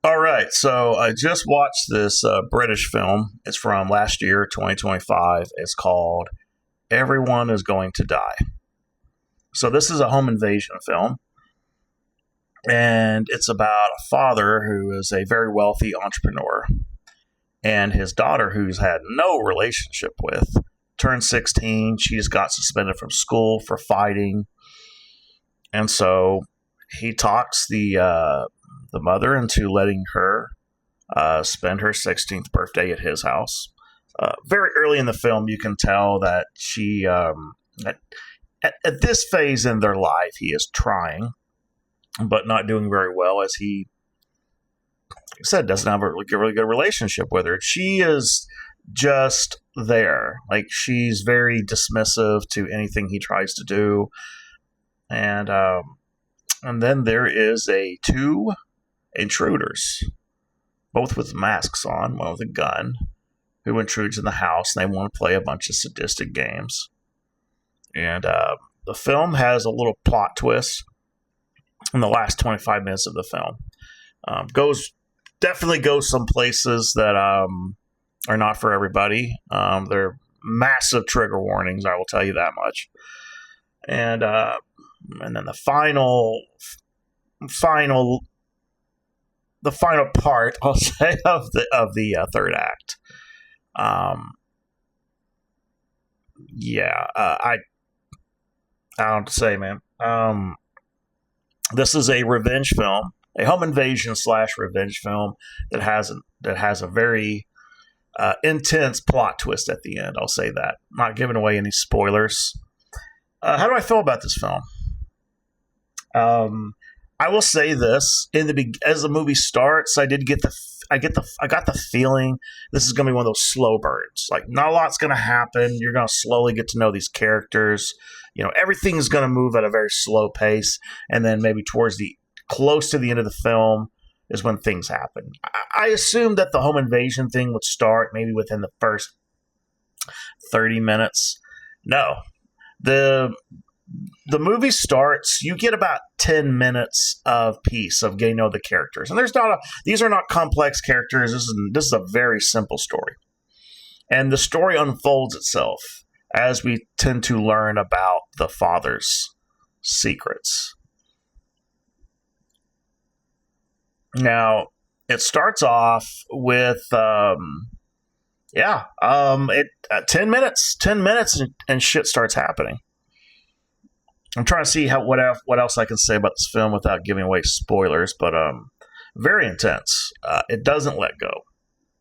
All right, so I just watched this British film. It's from last year, 2025. It's called Everyone is Going to Die. So this is a home invasion film, and it's about a father who is a very wealthy entrepreneur, and his daughter, who's had no relationship with, turned 16. She just got suspended from school for fighting, and so he talks the mother into letting her spend her 16th birthday at his house. Very early in the film, you can tell that she, at this phase in their life, he is trying, but not doing very well, as he said, doesn't have a really good relationship with her. She is just there. Like, she's very dismissive to anything he tries to do. And then there is two intruders, both with masks on, one with a gun, who intrudes in the house, and they want to play a bunch of sadistic games. And the film has a little plot twist in the last 25 minutes of the film. Definitely goes some places that are not for everybody. They're massive trigger warnings, I will tell you that much. And then the final part, I'll say, of the third act. I don't know what to say, man. This is a revenge film, a home invasion / revenge film that has a very intense plot twist at the end. I'll say that. Not giving away any spoilers. How do I feel about this film? I will say this: as the movie starts, I got the feeling this is going to be one of those slow burns. Like, not a lot's going to happen. You're going to slowly get to know these characters. Everything's going to move at a very slow pace, and then maybe close to the end of the film is when things happen. I assumed that the home invasion thing would start maybe within the first 30 minutes. No, the movie starts, you get about 10 minutes of peace of getting to know the characters. And these are not complex characters. This is a very simple story. And the story unfolds itself as we tend to learn about the father's secrets. Now, it starts off with 10 minutes and shit starts happening. I'm trying to see what else I can say about this film without giving away spoilers, but very intense. It doesn't let go.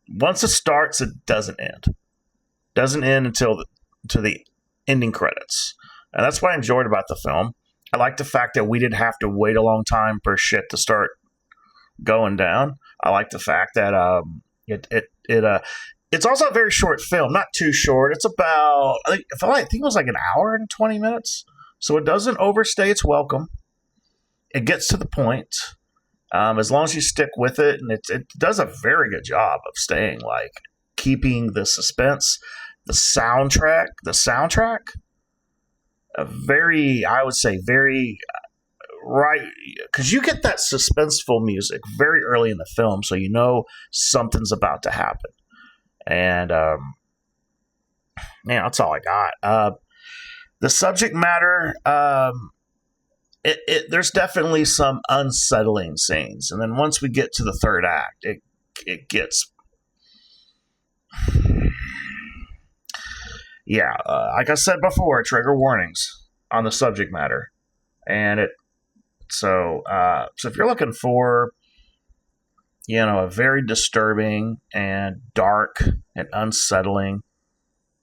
Once it starts, it doesn't end. Doesn't end until the ending credits, and that's what I enjoyed about the film. I like the fact that we didn't have to wait a long time for shit to start going down. I like the fact that it's also a very short film, not too short. It's about I think it was like an hour and 20 minutes. So it doesn't overstay its welcome. It gets to the point. As long as you stick with it, and it does a very good job of staying, like, keeping the suspense. The soundtrack, I would say very right, because you get that suspenseful music very early in the film, so you know something's about to happen. And that's all I got. The subject matter, there's definitely some unsettling scenes, and then once we get to the third act, it gets, like I said before, trigger warnings on the subject matter, and so if you're looking for, a very disturbing and dark and unsettling,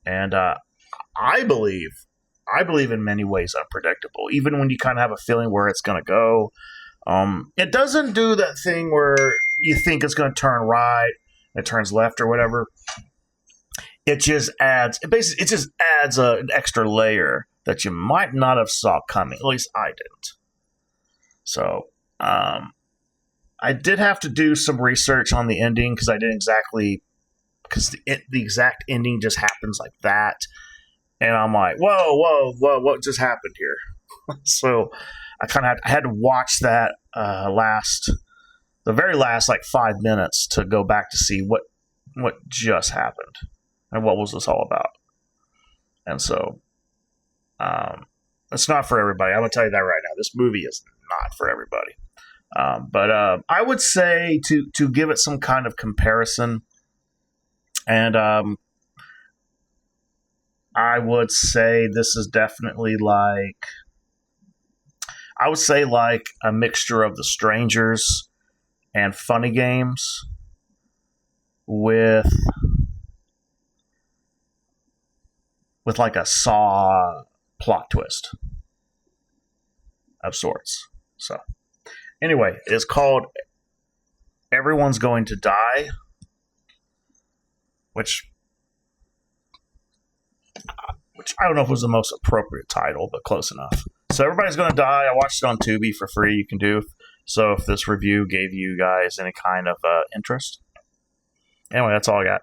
and I believe in many ways unpredictable, even when you kind of have a feeling where it's going to go. It doesn't do that thing where you think it's going to turn right, it turns left or whatever. It just adds an extra layer that you might not have saw coming. At least I didn't. So, I did have to do some research on the ending because the exact ending just happens like that. And I'm like, whoa, what just happened here? So I had to watch that the the very last like 5 minutes to go back to see what just happened and what was this all about. And so, it's not for everybody. I'm gonna tell you that right now. This movie is not for everybody. But I would say to give it some kind of comparison, and I would say this is definitely like, I would say like a mixture of The Strangers and Funny Games with like a Saw plot twist of sorts. So anyway, it's called Everyone's Going to Die, which I don't know if it was the most appropriate title, but close enough. So Everybody's Going to Die. I watched it on Tubi for free. You can do. So if this review gave you guys any kind of interest. Anyway, that's all I got.